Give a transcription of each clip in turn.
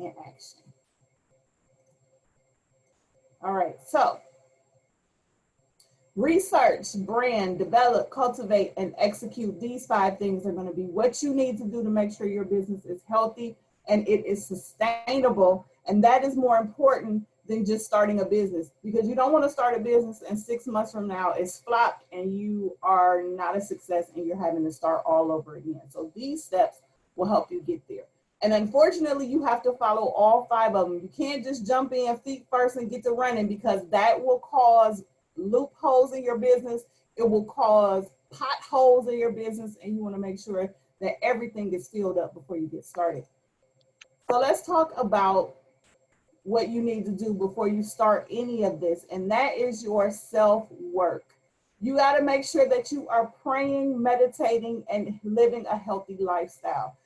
in action. All right, so research, brand, develop, cultivate, and execute. These 5 things are going to be what you need to do to make sure your business is healthy and it is sustainable. And that is more important than just starting a business, because you don't want to start a business and 6 months from now it's flopped and you are not a success and you're having to start all over again. So these steps will help you get there. And unfortunately, you have to follow all 5 of them. You can't just jump in feet first and get to running, because that will cause loopholes in your business. It will cause potholes in your business, and you want to make sure that everything is filled up before you get started. So let's talk about what you need to do before you start any of this, and that is your self-work. You got to make sure that you are praying, meditating, and living a healthy lifestyle.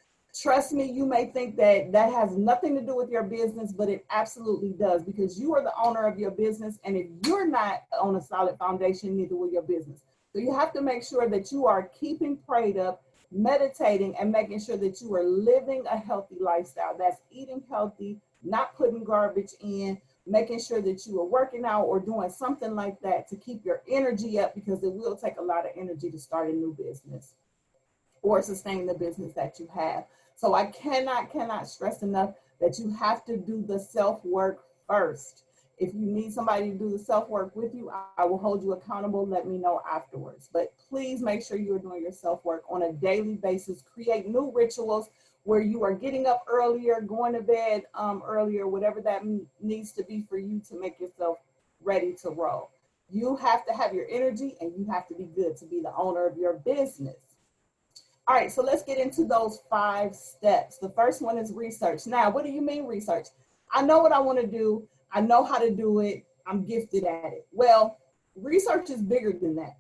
Trust me, you may think that that has nothing to do with your business, but it absolutely does, because you are the owner of your business, and if you're not on a solid foundation, neither will your business. So you have to make sure that you are keeping prayed up, meditating, and making sure that you are living a healthy lifestyle. That's eating healthy, not putting garbage in, making sure that you are working out or doing something like that to keep your energy up, because it will take a lot of energy to start a new business or sustain the business that you have. So I cannot stress enough that you have to do the self-work first. If you need somebody to do the self-work with you, I will hold you accountable. Let me know afterwards. But please make sure you're doing your self-work on a daily basis. Create new rituals where you are getting up earlier, going to bed earlier, whatever that needs to be for you to make yourself ready to roll. You have to have your energy, and you have to be good to be the owner of your business. All right, so let's get into those 5 steps. The first one is research. Now, what do you mean research? I know what I want to do. I know how to do it. I'm gifted at it. Well, research is bigger than that.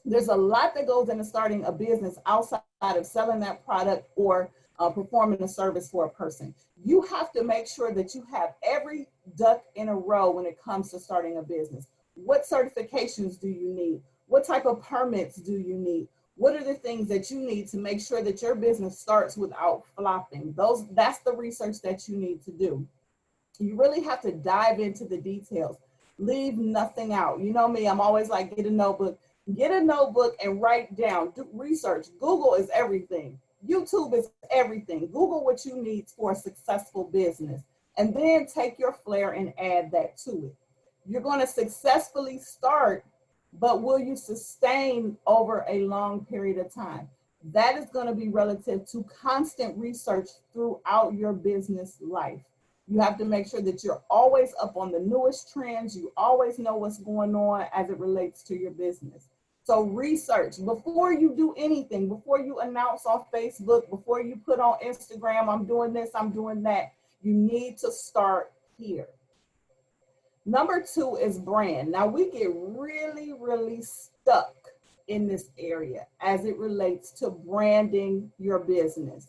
There's a lot that goes into starting a business outside of selling that product or performing a service for a person. You have to make sure that you have every duck in a row when it comes to starting a business. What certifications do you need? What type of permits do you need? What are the things that you need to make sure that your business starts without flopping? That's the research that you need to do. You really have to dive into the details. Leave nothing out. You know me, I'm always like, get a notebook and write down, do research. Google is everything. YouTube is everything. Google what you need for a successful business, and then take your flair and add that to it. You're going to successfully start, but will you sustain over a long period of time? That is going to be relative to constant research throughout your business life. You have to make sure that you're always up on the newest trends. You always know what's going on as it relates to your business. So research before you do anything, before you announce on Facebook, before you put on Instagram, I'm doing this, I'm doing that. You need to start here. Number 2 is brand. Now we get really stuck in this area as it relates to branding your business.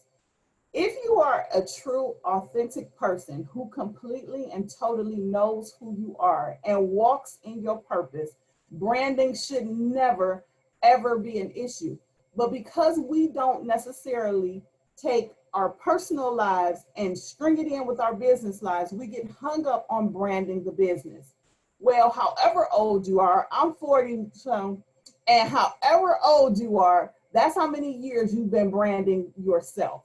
If you are a true, authentic person who completely and totally knows who you are and walks in your purpose, branding should never, ever be an issue. But because we don't necessarily take our personal lives and string it in with our business lives, we get hung up on branding the business. Well, however old you are, I'm 40, and however old you are, that's how many years you've been branding yourself.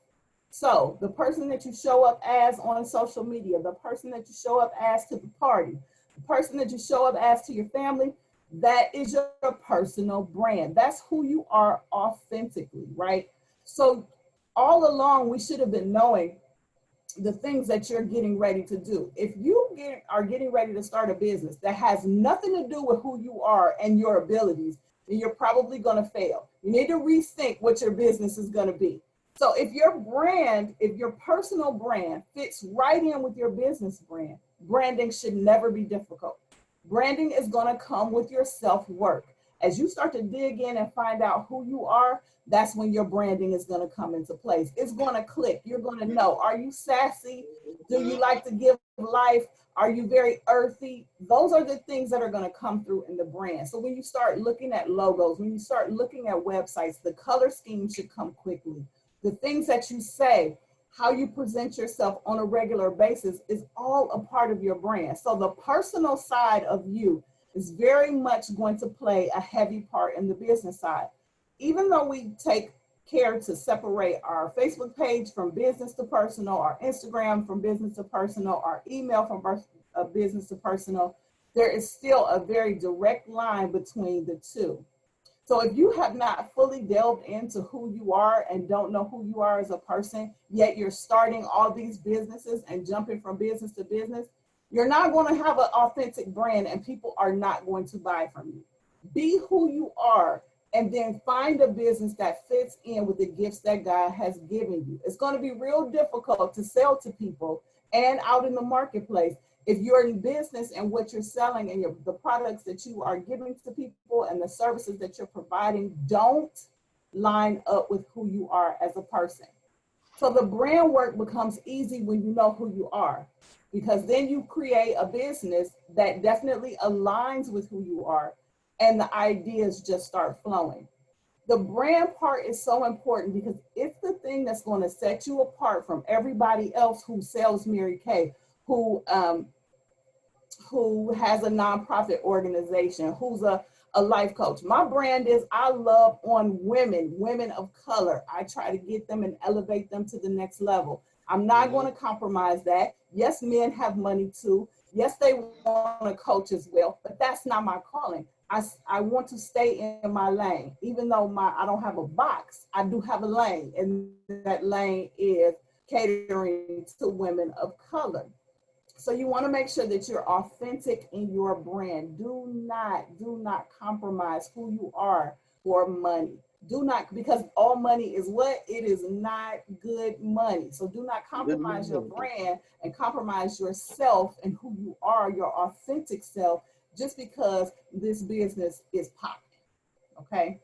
So the person that you show up as on social media, the person that you show up as to the party, the person that you show up as to your family, that is your personal brand. That's who you are authentically, right? So all along, we should have been knowing the things that you're getting ready to do. If you are getting ready to start a business that has nothing to do with who you are and your abilities, then you're probably going to fail. You need to rethink what your business is going to be. So if your brand, if your personal brand fits right in with your business brand, branding should never be difficult. Branding is going to come with your self-work. As you start to dig in and find out who you are, that's when your branding is going to come into place. It's going to click. You're going to know, are you sassy? Do you like to give life? Are you very earthy? Those are the things that are going to come through in the brand. So when you start looking at logos, when you start looking at websites, the color scheme should come quickly. The things that you say, how you present yourself on a regular basis is all a part of your brand. So the personal side of you is very much going to play a heavy part in the business side. Even though we take care to separate our Facebook page from business to personal, our Instagram from business to personal, our email from business to personal, there is still a very direct line between the two. So if you have not fully delved into who you are and don't know who you are as a person, yet you're starting all these businesses and jumping from business to business, you're not going to have an authentic brand and people are not going to buy from you. Be who you are and then find a business that fits in with the gifts that God has given you. It's going to be real difficult to sell to people and out in the marketplace if you're in business and what you're selling and the products that you are giving to people and the services that you're providing don't line up with who you are as a person. So the brand work becomes easy when you know who you are, because then you create a business that definitely aligns with who you are and the ideas just start flowing. The brand part is so important because it's the thing that's going to set you apart from everybody else who sells Mary Kay, who has a nonprofit organization, who's a life coach. My brand is I love on women of color. I try to get them and elevate them to the next level. I'm not going to compromise that. Yes, men have money too. Yes, they want to coach as well, but that's not my calling. I want to stay in my lane. Even though I don't have a box, I do have a lane, and that lane is catering to women of color. So you want to make sure that you're authentic in your brand. Do not compromise who you are for money. Do not, because all money is what? It is not good money. So do not compromise your brand and compromise yourself and who you are, your authentic self, just because this business is popping. Okay.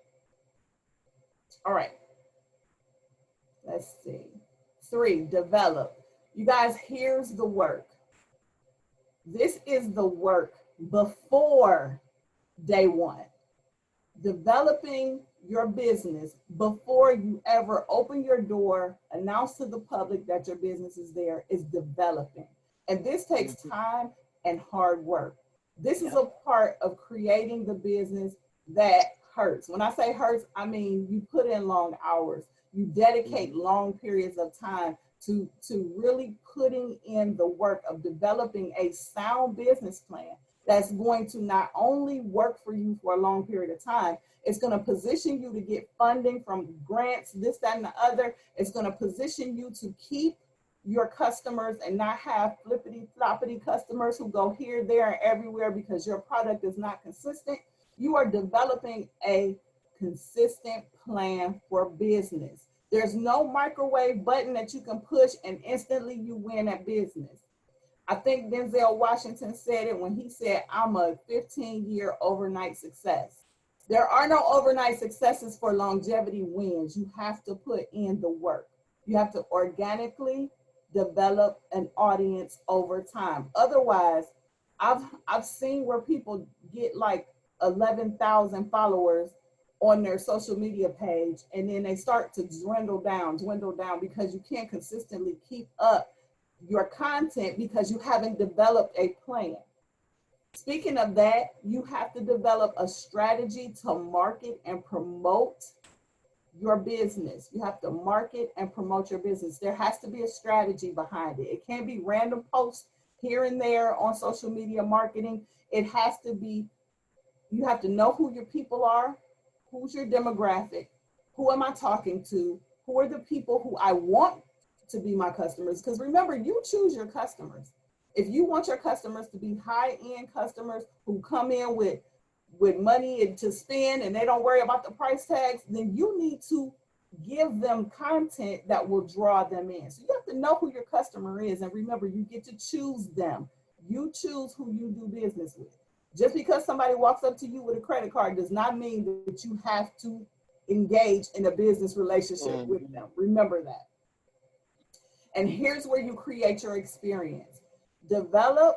All right. Let's see. 3, develop. You guys, here's the work. This is the work before day one. Developing your business before you ever open your door, announce to the public that your business is there, is developing. And this takes time and hard work. This is a part of creating the business that hurts. When I say hurts, I mean you put in long hours. You dedicate long periods of time to really putting in the work of developing a sound business plan that's going to not only work for you for a long period of time, it's going to position you to get funding from grants, this, that, and the other. It's going to position you to keep your customers and not have flippity floppity customers who go here, there, and everywhere because your product is not consistent. You are developing a consistent plan for business. There's no microwave button that you can push and instantly you win at business. I think Denzel Washington said it when he said, I'm a 15-year overnight success. There are no overnight successes for longevity wins. You have to put in the work. You have to organically develop an audience over time. Otherwise, I've seen where people get like 11,000 followers on their social media page, and then they start to dwindle down because you can't consistently keep up your content because you haven't developed a plan. Speaking of that, you have to develop a strategy to market and promote your business. You have to market and promote your business. There has to be a strategy behind it. It can't be random posts here and there on social media marketing. It has to be, you have to know who your people are, who's your demographic, who am I talking to, who are the people who I want to be my customers. Because remember, you choose your customers. If you want your customers to be high-end customers who come in with money to spend and they don't worry about the price tags, then you need to give them content that will draw them in. So you have to know who your customer is. And remember, you get to choose them. You choose who you do business with. Just because somebody walks up to you with a credit card does not mean that you have to engage in a business relationship with them. Remember that. And here's where you create your experience. Develop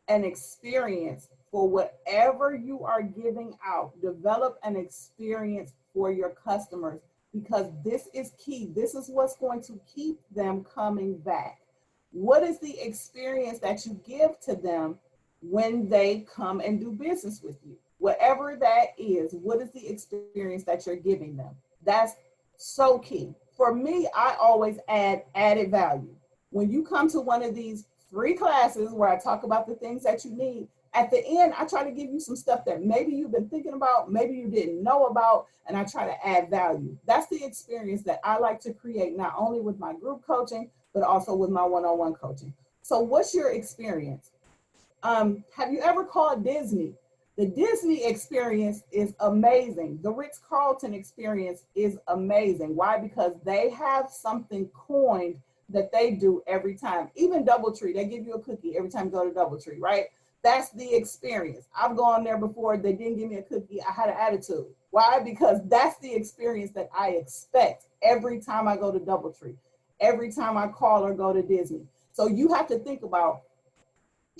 an experience for whatever you are giving out. Develop an experience for your customers. because this is key. This is what's going to keep them coming back. What is the experience that you give to them when they come and do business with you? Whatever that is, what is the experience that you're giving them? That's so key. For me, I always add added value. When you come to one of these free classes where I talk about the things that you need, at the end, I try to give you some stuff that maybe you've been thinking about, maybe you didn't know about, and I try to add value. That's the experience that I like to create, not only with my group coaching, but also with my one-on-one coaching. So what's your experience? Have you ever called Disney? The Disney experience is amazing. The Ritz-Carlton experience is amazing. Why? Because they have something coined that they do every time. Even DoubleTree, they give you a cookie every time you go to DoubleTree, right? That's the experience. I've gone there before. They didn't give me a cookie. I had an attitude. Why? Because that's the experience that I expect every time I go to DoubleTree, every time I call or go to Disney. So you have to think about,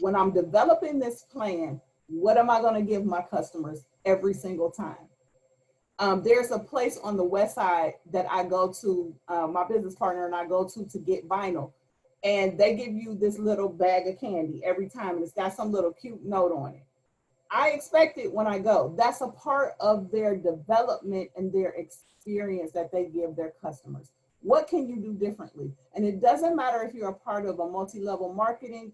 when I'm developing this plan, what am I going to give my customers every single time? There's a place on the west side that I go to, my business partner and I go to get vinyl. And they give you this little bag of candy every time, and it's got some little cute note on it. I expect it when I go. That's a part of their development and their experience that they give their customers. What can you do differently? And it doesn't matter if you're a part of a multi-level marketing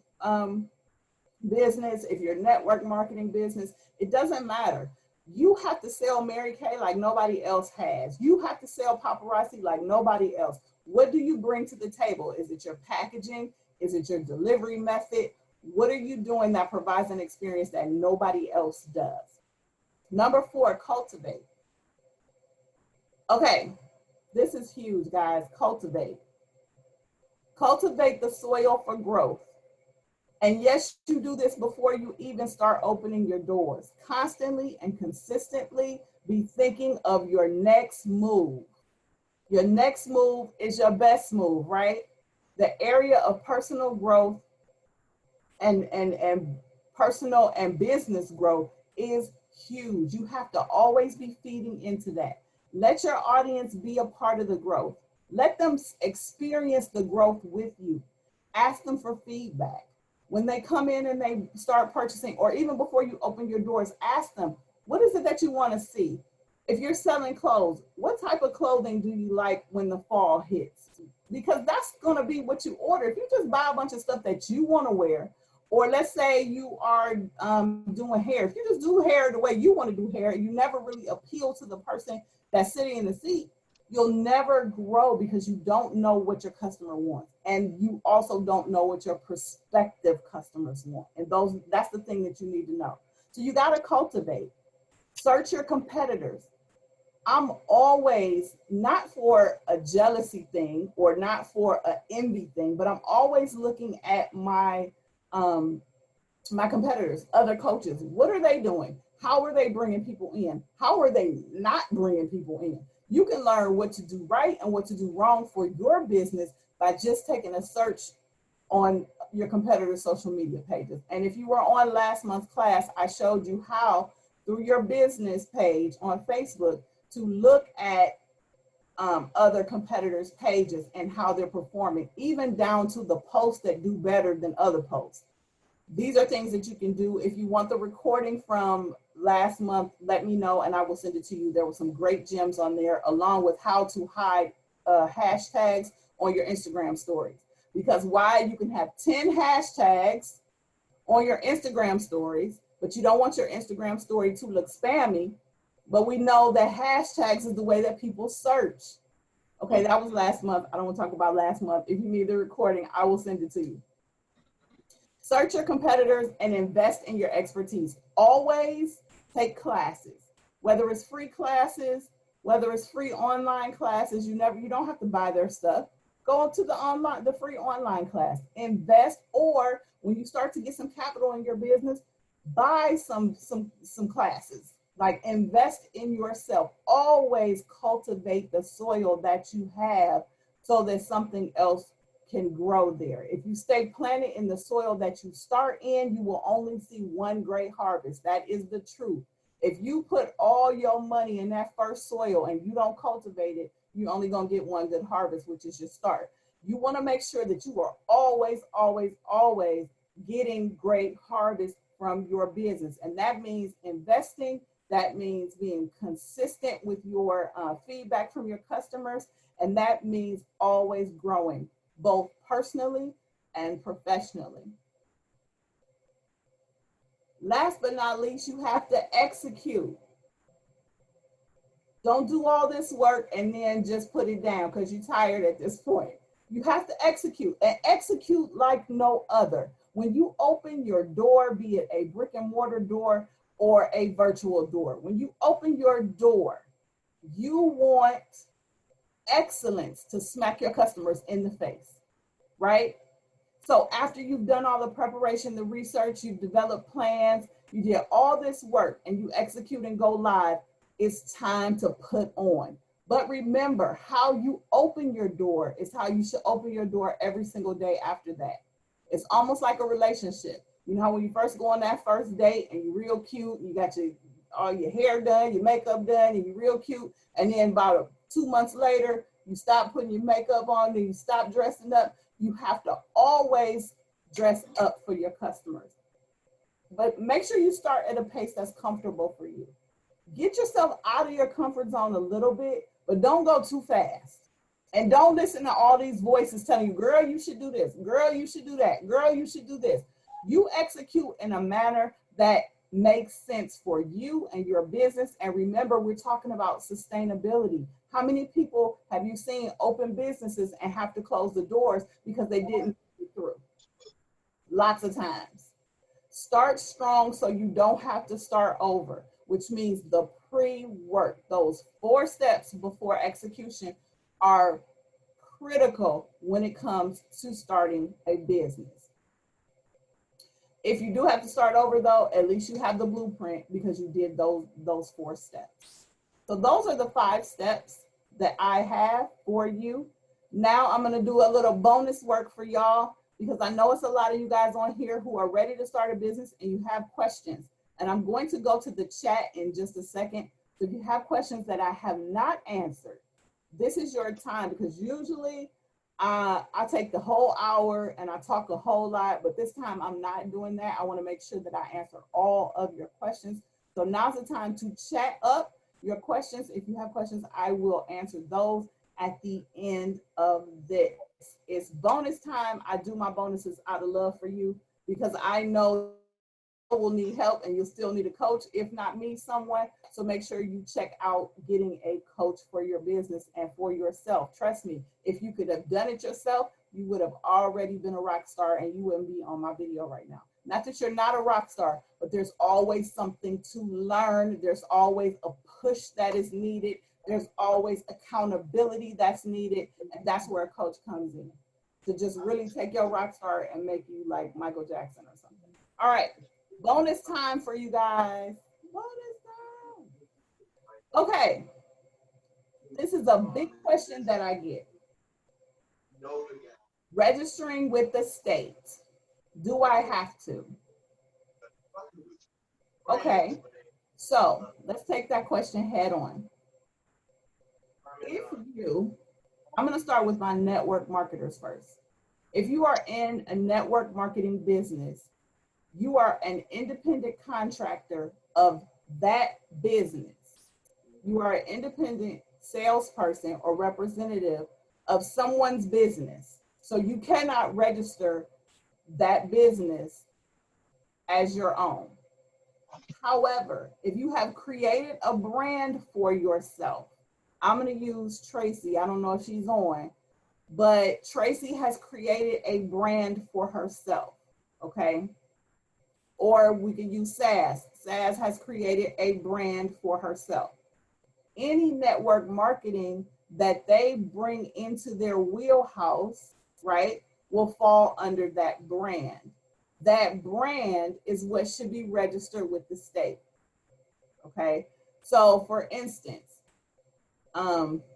business, if you're a network marketing business, it doesn't matter. You have to sell Mary Kay like nobody else has. You have to sell paparazzi like nobody else. What do you bring to the table? Is it your packaging? Is it your delivery method? What are you doing that provides an experience that nobody else does? Number 4, cultivate. Okay, this is huge, guys. Cultivate. Cultivate the soil for growth. And yes, you do this before you even start opening your doors. Constantly and consistently be thinking of your next move. Your next move is your best move, right? The area of personal growth and personal and business growth is huge. You have to always be feeding into that. Let your audience be a part of the growth. Let them experience the growth with you. Ask them for feedback. When they come in and they start purchasing, or even before you open your doors, ask them, what is it that you want to see? If you're selling clothes, what type of clothing do you like when the fall hits? Because that's going to be what you order. If you just buy a bunch of stuff that you want to wear, or let's say you are doing hair. If you just do hair the way you want to do hair, you never really appeal to the person that's sitting in the seat, you'll never grow because you don't know what your customer wants. And you also don't know what your prospective customers want. And that's the thing that you need to know. So you got to cultivate. Search your competitors. I'm always, not for a jealousy thing or not for an envy thing, but I'm always looking at my competitors, other coaches. What are they doing? How are they bringing people in? How are they not bringing people in? You can learn what to do right and what to do wrong for your business by just taking a search on your competitors' social media pages. And if you were on last month's class, I showed you how through your business page on Facebook to look at other competitors' pages and how they're performing, even down to the posts that do better than other posts. These are things that you can do. If you want the recording from last month, let me know and I will send it to you. There were some great gems on there, along with how to hide hashtags on your Instagram stories. Because why? You can have 10 hashtags on your Instagram stories, but you don't want your Instagram story to look spammy. But we know that hashtags is the way that people search. Okay, that was last month. I don't want to talk about last month. If you need the recording, I will send it to you. Search your competitors and invest in your expertise. Always take classes, whether it's free classes, whether it's free online classes. You don't have to buy their stuff. Go to the free online class. Invest, or when you start to get some capital in your business, buy some classes. Like, invest in yourself. Always cultivate the soil that you have so that something else can grow there. If you stay planted in the soil that you start in, you will only see one great harvest. That is the truth. If you put all your money in that first soil and you don't cultivate it, you're only going to get one good harvest, which is your start. You want to make sure that you are always, always, always getting great harvest from your business. And that means investing. That means being consistent with your feedback from your customers. And that means always growing, both personally and professionally. Last but not least, you have to execute. Don't do all this work and then just put it down because you're tired at this point. You have to execute, and execute like no other. When you open your door, be it a brick and mortar door or a virtual door, when you open your door, you want excellence to smack your customers in the face, right? So after you've done all the preparation, the research, you've developed plans, you did all this work and you execute and go live, it's time to put on. But remember, how you open your door is how you should open your door every single day after that. It's almost like a relationship. You know how when you first go on that first date and you're real cute, you got all your hair done, your makeup done, and you're real cute, and then about 2 months later, you stop putting your makeup on and you stop dressing up. You have to always dress up for your customers. But make sure you start at a pace that's comfortable for you. Get yourself out of your comfort zone a little bit, but don't go too fast. And don't listen to all these voices telling you, girl, you should do this. Girl, you should do that. Girl, you should do this. You execute in a manner that makes sense for you and your business. And remember, we're talking about sustainability. How many people have you seen open businesses and have to close the doors because they didn't get through? Lots of times. Start strong so you don't have to start over, which means the pre-work, those 4 steps before execution are critical when it comes to starting a business. If you do have to start over though, at least you have the blueprint because you did those 4 steps. So those are the 5 steps that I have for you. Now I'm gonna do a little bonus work for y'all because I know it's a lot of you guys on here who are ready to start a business and you have questions. And I'm going to go to the chat in just a second. So if you have questions that I have not answered, this is your time, because usually I take the whole hour and I talk a whole lot, but this time I'm not doing that. I want to make sure that I answer all of your questions. So now's the time to chat up your questions. If you have questions, I will answer those at the end of this. It's bonus time. I do my bonuses out of love for you because I know will need help and you'll still need a coach, if not me, someone. So make sure you check out getting a coach for your business and for yourself. Trust me, if you could have done it yourself, you would have already been a rock star and you wouldn't be on my video right now. Not that you're not a rock star, but there's always something to learn. There's always a push that is needed. There's always accountability that's needed. And that's where a coach comes in to just really take your rock star and make you like Michael Jackson or something. All right. Bonus time for you guys. Bonus time. Okay. This is a big question that I get. Registering with the state. Do I have to? Okay. So let's take that question head on. I'm going to start with my network marketers first. If you are in a network marketing business, you are an independent contractor of that business. You are an independent salesperson or representative of someone's business. So you cannot register that business as your own. However, if you have created a brand for yourself, I'm going to use Tracy. I don't know if she's on, but Tracy has created a brand for herself, okay? Or we can use Saz. Saz has created a brand for herself. Any network marketing that they bring into their wheelhouse, right, will fall under that brand. That brand is what should be registered with the state, okay? So for instance,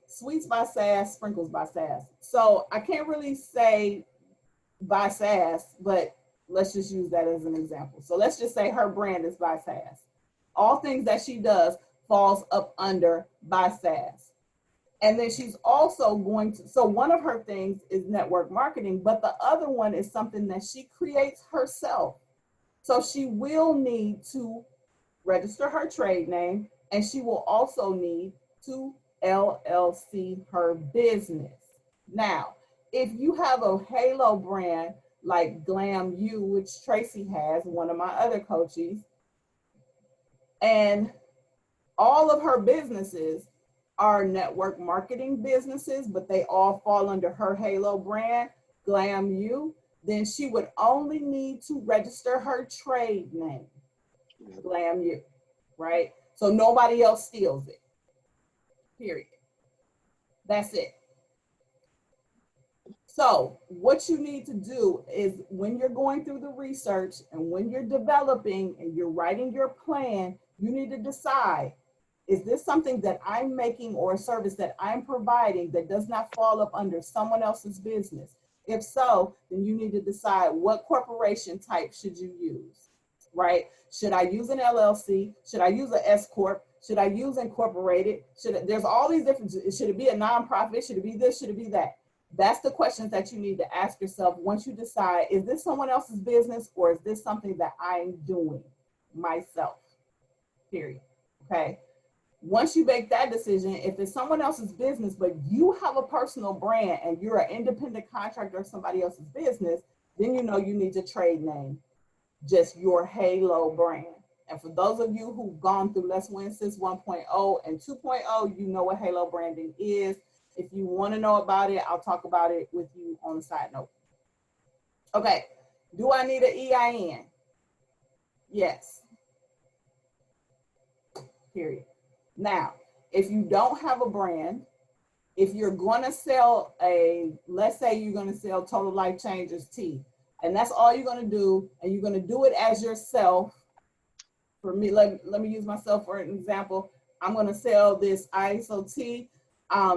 Sweets by Saz, Sprinkles by Saz. So I can't really say by Saz, but let's just use that as an example. So let's just say her brand is by Saz. All things that she does falls up under by Saz. And then she's also going to, so one of her things is network marketing, but the other one is something that she creates herself. So she will need to register her trade name, and she will also need to LLC her business. Now, if you have a halo brand like Glam U, which Tracy has, one of my other coaches, and all of her businesses are network marketing businesses, but they all fall under her halo brand, Glam U, then she would only need to register her trade name, Glam U, right? So nobody else steals it, period. That's it. So what you need to do is when you're going through the research and when you're developing and you're writing your plan, you need to decide, is this something that I'm making or a service that I'm providing that does not fall up under someone else's business? If so, then you need to decide what corporation type should you use, right? Should I use an LLC? Should I use an S Corp? Should I use incorporated? There's all these different, should it be a nonprofit? Should it be this? Should it be that? That's the questions that you need to ask yourself once you decide, is this someone else's business or is this something that I'm doing myself, period, okay? Once you make that decision, if it's someone else's business, but you have a personal brand and you're an independent contractor of somebody else's business, then you know you need to trade name just your halo brand. And for those of you who've gone through Let's Win Sis 1.0 and 2.0, you know what halo branding is. If you want to know about it, I'll talk about it with you on the side note. Okay, do I need an EIN? Yes. Period. Now, if you don't have a brand, if you're going to sell let's say you're going to sell Total Life Changers tea, and that's all you're going to do, and you're going to do it as yourself. For me, let me use myself for an example. I'm going to sell this ISO tea.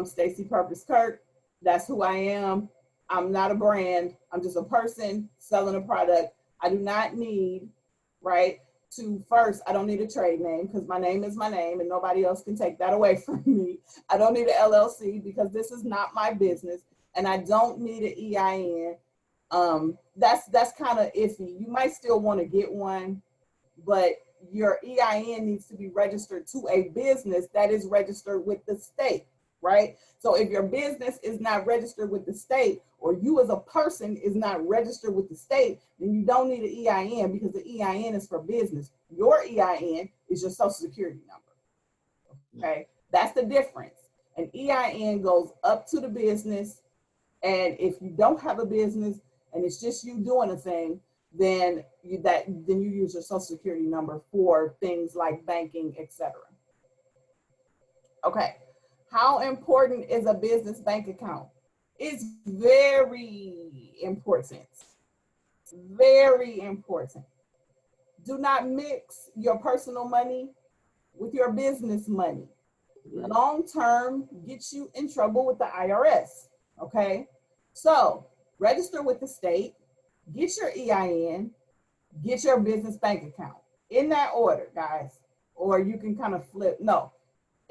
Stacy Purpose Kirk, that's who I am. I'm not a brand. I'm just a person selling a product. I do not need, right, I don't need a trade name because my name is my name and nobody else can take that away from me. I don't need an LLC because this is not my business, and I don't need an EIN. That's kind of iffy. You might still want to get one, but your EIN needs to be registered to a business that is registered with the state. Right? So if your business is not registered with the state, or you as a person is not registered with the state, then you don't need an EIN because the EIN is for business. Your EIN is your social security number. Okay? That's the difference. An EIN goes up to the business, and if you don't have a business and it's just you doing a thing, then you use your social security number for things like banking, etc. Okay. How important is a business bank account? It's very important. Very important. Do not mix your personal money with your business money. Long term gets you in trouble with the IRS. Okay? So register with the state, get your EIN, get your business bank account. In that order, guys. Or you can kind of flip. No.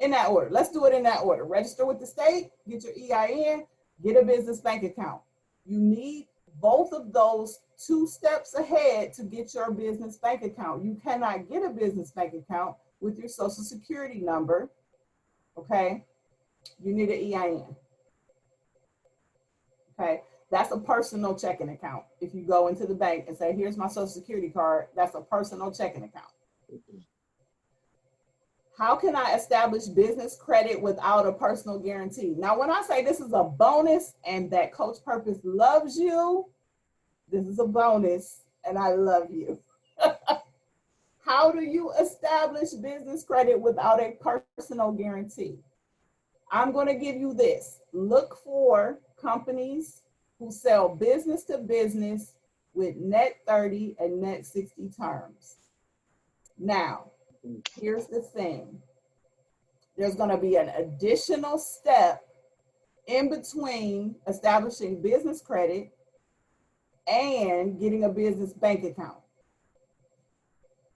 In that order. Let's do it in that order. Register with the state, get your EIN, get a business bank account. You need both of those 2 steps ahead to get your business bank account. You cannot get a business bank account with your social security number, okay? You need an EIN, okay? That's a personal checking account. If you go into the bank and say, here's my social security card, that's a personal checking account. How can I establish business credit without a personal guarantee? Now, when I say this is a bonus and that Coach Purpose loves you, this is a bonus and I love you. How do you establish business credit without a personal guarantee? I'm going to give you this. Look for companies who sell business to business with net 30 and net 60 terms. Now, here's the thing. There's going to be an additional step in between establishing business credit and getting a business bank account.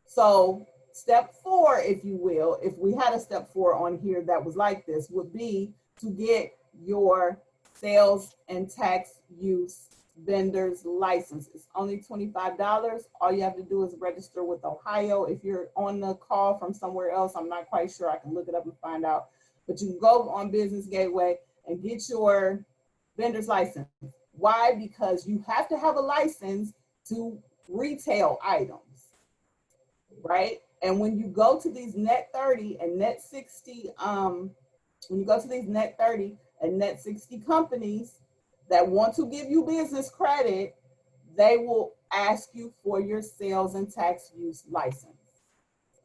So step 4, if you will, if we had a step 4 on here that was like this, would be to get your sales and tax use vendor's license. It's only $25. All you have to do is register with Ohio. If you're on the call from somewhere else, I'm not quite sure. I can look it up and find out. But you can go on Business Gateway and get your vendor's license. Why? Because you have to have a license to retail items, right? And when you go to these net 30 and net 60, when you go to these net 30 and net 60 companies that want to give you business credit, they will ask you for your sales and tax use license,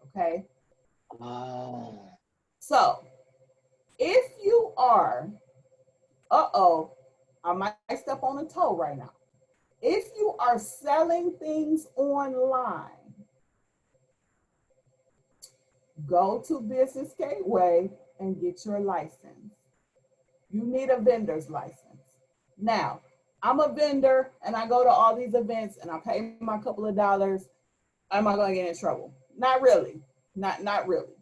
okay? Oh. So if you are, I might step on a toe right now. If you are selling things online, go to Business Gateway and get your license. You need a vendor's license. Now, I'm a vendor and I go to all these events and I pay my couple of dollars. Am I going to get in trouble? Not really. Not really.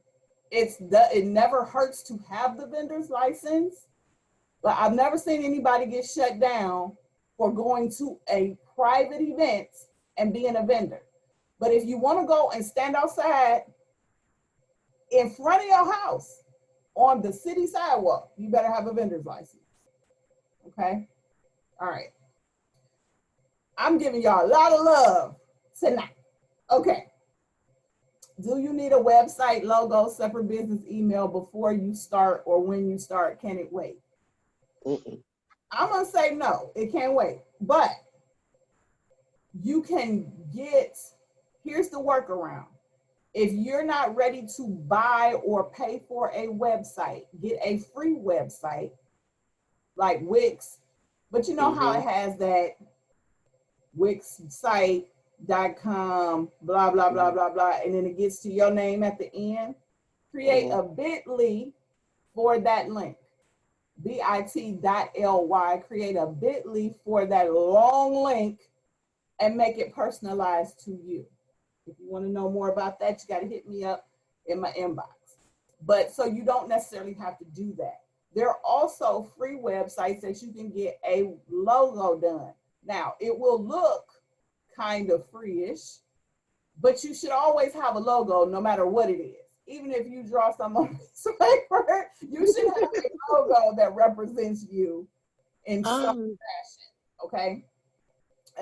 It never hurts to have the vendor's license, but I've never seen anybody get shut down for going to a private event and being a vendor. But if you want to go and stand outside in front of your house on the city sidewalk, you better have a vendor's license. Okay? All right. I'm giving y'all a lot of love tonight. Okay. Do you need a website, logo, separate business email before you start or when you start? Can it wait? I'm going to say no, it can't wait. But you can get, here's the workaround. If you're not ready to buy or pay for a website, get a free website like Wix. But you know how it has that wixsite.com, blah, blah, blah, blah, blah, and then it gets to your name at the end. Create a bit.ly for that link. bit.ly, create a bit.ly for that long link and make it personalized to you. If you want to know more about that, you got to hit me up in my inbox. But so you don't necessarily have to do that. There are also free websites that you can get a logo done. Now, it will look kind of free-ish, but you should always have a logo no matter what it is. Even if you draw some on piece of paper, you should have a logo that represents you in some fashion, okay?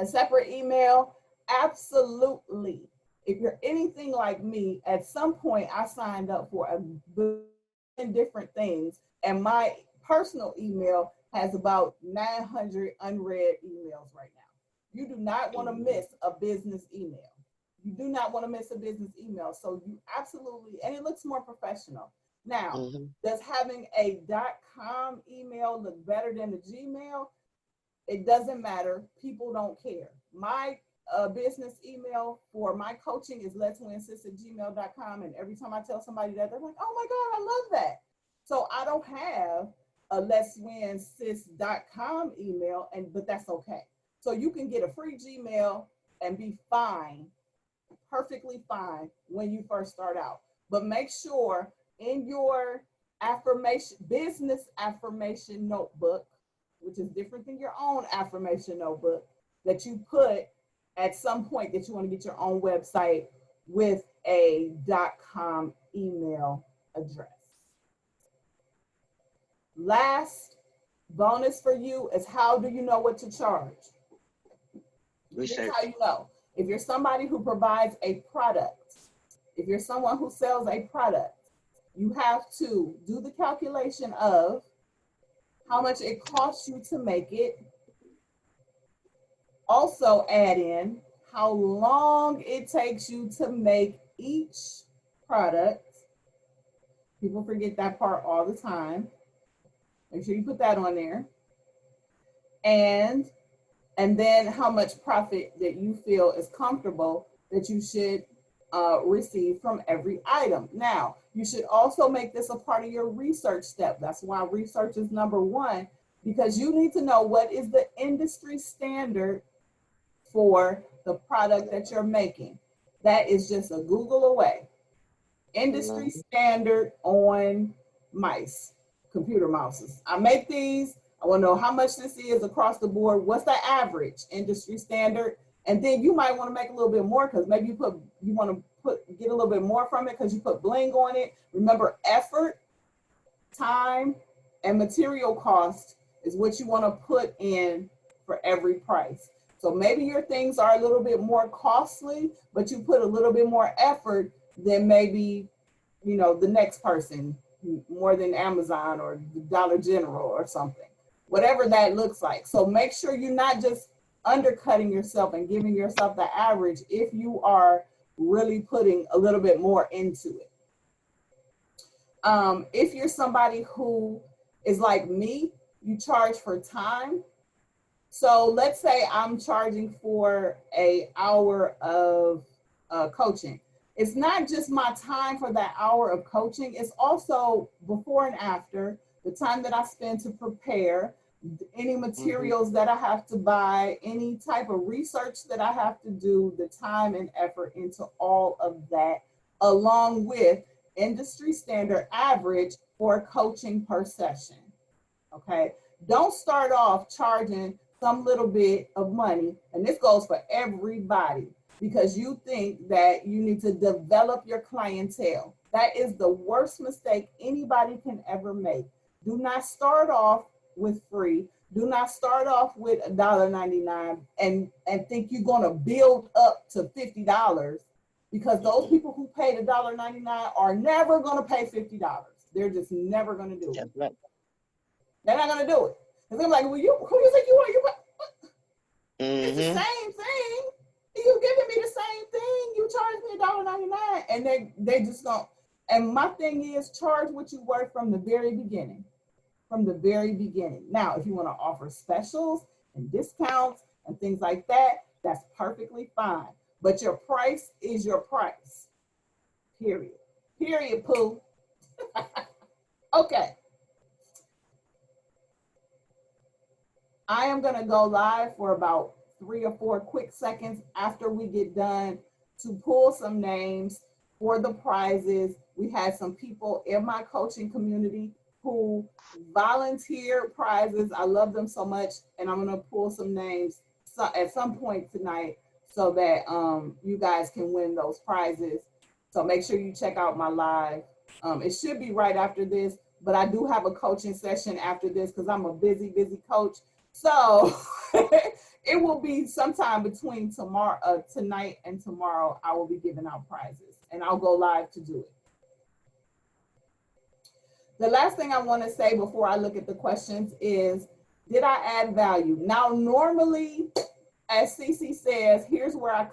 A separate email, absolutely. If you're anything like me, at some point I signed up for a billion different things, and my personal email has about 900 unread emails right now. You do not want to miss a business email. You do not want to miss a business email. So you absolutely, and it looks more professional. Now, does having a .com email look better than the Gmail? It doesn't matter. People don't care. My business email for my coaching is letswinsis@gmail.com. And every time I tell somebody that, they're like, oh my God, I love that. So I don't have a letswinsis.com email, but that's okay. So you can get a free Gmail and be fine, perfectly fine when you first start out. But make sure in your affirmation, business affirmation notebook, which is different than your own affirmation notebook, that you put at some point that you want to get your own website with a .com email address. Last bonus for you is, how do you know what to charge? Research. Here's how you know. If you're somebody who provides a product, if you're someone who sells a product, you have to do the calculation of how much it costs you to make it. Also add in how long it takes you to make each product. People forget that part all the time. Make sure you put that on there. And then how much profit that you feel is comfortable that you should receive from every item. Now, you should also make this a part of your research step. That's why research is number one, because you need to know what is the industry standard for the product that you're making. That is just a Google away. Industry standard on mice. computer mouses. I make these. I want to know how much this is across the board. What's the average industry standard? And then you might want to make a little bit more because maybe you want to get a little bit more from it because you put bling on it. Remember, effort, time, and material cost is what you want to put in for every price. So maybe your things are a little bit more costly, but you put a little bit more effort than maybe, you know, the next person, more than Amazon or Dollar General or something, whatever that looks like. So make sure you're not just undercutting yourself and giving yourself the average if you are really putting a little bit more into it. If you're somebody who is like me, you charge for time. So let's say I'm charging for an hour of coaching. It's not just my time for that hour of coaching, it's also before and after, the time that I spend to prepare, any materials that I have to buy, any type of research that I have to do, the time and effort into all of that, along with industry standard average for coaching per session. Okay, don't start off charging some little bit of money, and this goes for everybody, because you think that you need to develop your clientele. That is the worst mistake anybody can ever make. Do not start off with free. Do not start off with $1.99 and think you're gonna build up to $50, because those people who paid $1.99 are never gonna pay $50. They're just never gonna do it. Right. They're not gonna do it. Because they're like, well, who you think you are? It's the same thing. You giving me the same thing. You charge me $1.99, and they just don't. And my thing is, charge what you worth from the very beginning. From the very beginning. Now, if you want to offer specials and discounts and things like that, that's perfectly fine. But your price is your price. Period. Period, Pooh. Okay. I am going to go live for about 3 or 4 quick seconds after we get done to pull some names for the prizes. We had some people in my coaching community who volunteer prizes. I love them so much, and I'm going to pull some names at some point tonight so that you guys can win those prizes. So make sure you check out my live. It should be right after this, but I do have a coaching session after this because I'm a busy coach. So it will be sometime between tonight and tomorrow. I will be giving out prizes, and I'll go live to do it. The last thing I want to say before I look at the questions is, did I add value? Now, normally, as Cece says, here's where I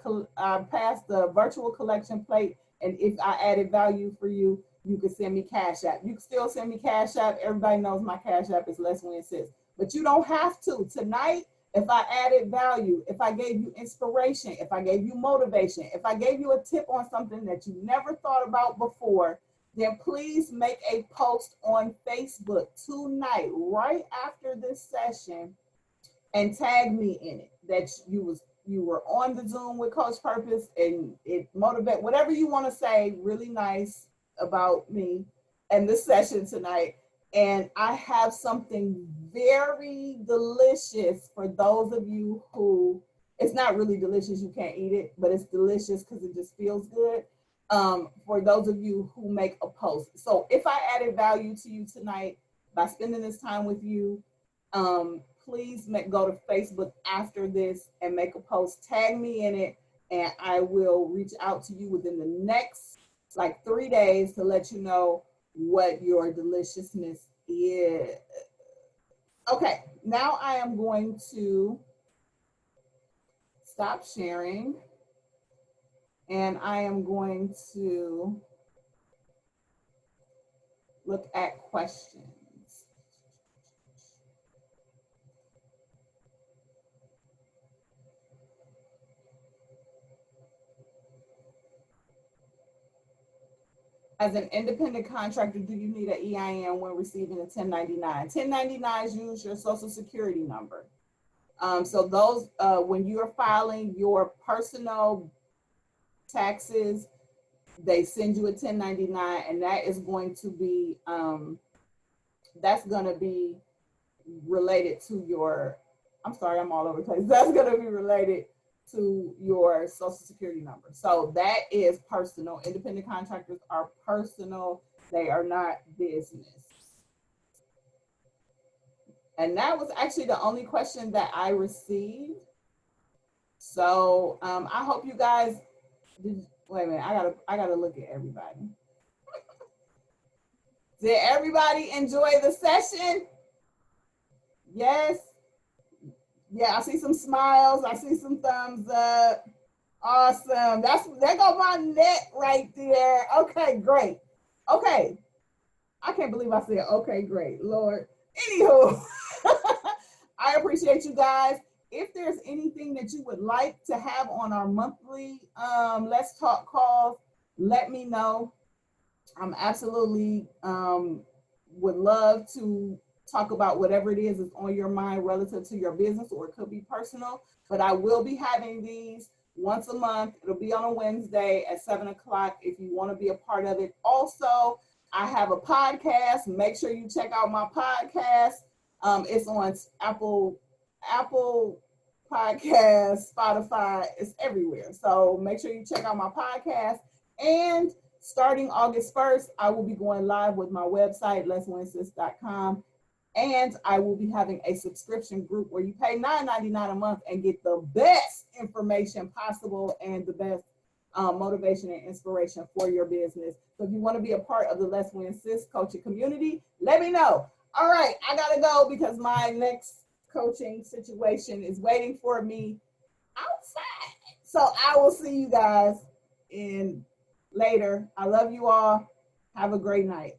pass the virtual collection plate, and if I added value for you, you can send me Cash App. You can still send me Cash App. Everybody knows my Cash App is Les Win Sis. But you don't have to. Tonight, if I added value, if I gave you inspiration, if I gave you motivation, if I gave you a tip on something that you never thought about before, then please make a post on Facebook tonight, right after this session, and tag me in it, that you were on the Zoom with Coach Purpose, and it motivate, whatever you want to say really nice about me and this session tonight. And I have something very delicious for those of you who, it's not really delicious, you can't eat it, but it's delicious because it just feels good. For those of you who make a post. So if I added value to you tonight by spending this time with you, please go to Facebook after this and make a post, tag me in it, and I will reach out to you within the next like 3 days to let you know what your deliciousness is. Okay, now I am going to stop sharing, and I am going to look at questions. As an independent contractor, do you need an EIN when receiving a 1099? 1099s use your social security number. So those, when you're filing your personal taxes, they send you a 1099, and that is going to be that's going to be related to your, I'm sorry, I'm all over the place. That's going to be related to your social security number. So that is personal. Independent contractors are personal. They are not business. And that was actually the only question that I received. So I hope you guys wait a minute, I gotta look at everybody. Did everybody enjoy the session? Yes. Yeah, I see some smiles. I see some thumbs up. Awesome. There go my net right there. Okay, great. Okay. I can't believe I said okay, great. Lord. Anywho, I appreciate you guys. If there's anything that you would like to have on our monthly Let's Talk calls, let me know. I'm absolutely would love to talk about whatever it is that's on your mind relative to your business, or it could be personal. But I will be having these once a month. It'll be on a Wednesday at 7 o'clock if you want to be a part of it. Also, I have a podcast. Make sure you check out my podcast. It's on Apple Podcast, Spotify, it's everywhere. So make sure you check out my podcast. And starting August 1st, I will be going live with my website, letswinsist.com. And I will be having a subscription group where you pay $9.99 a month and get the best information possible and the best motivation and inspiration for your business. So if you want to be a part of the Let's Win Sis coaching community, let me know. All right, I gotta go because my next coaching situation is waiting for me outside. So I will see you guys in later. I love you all. Have a great night.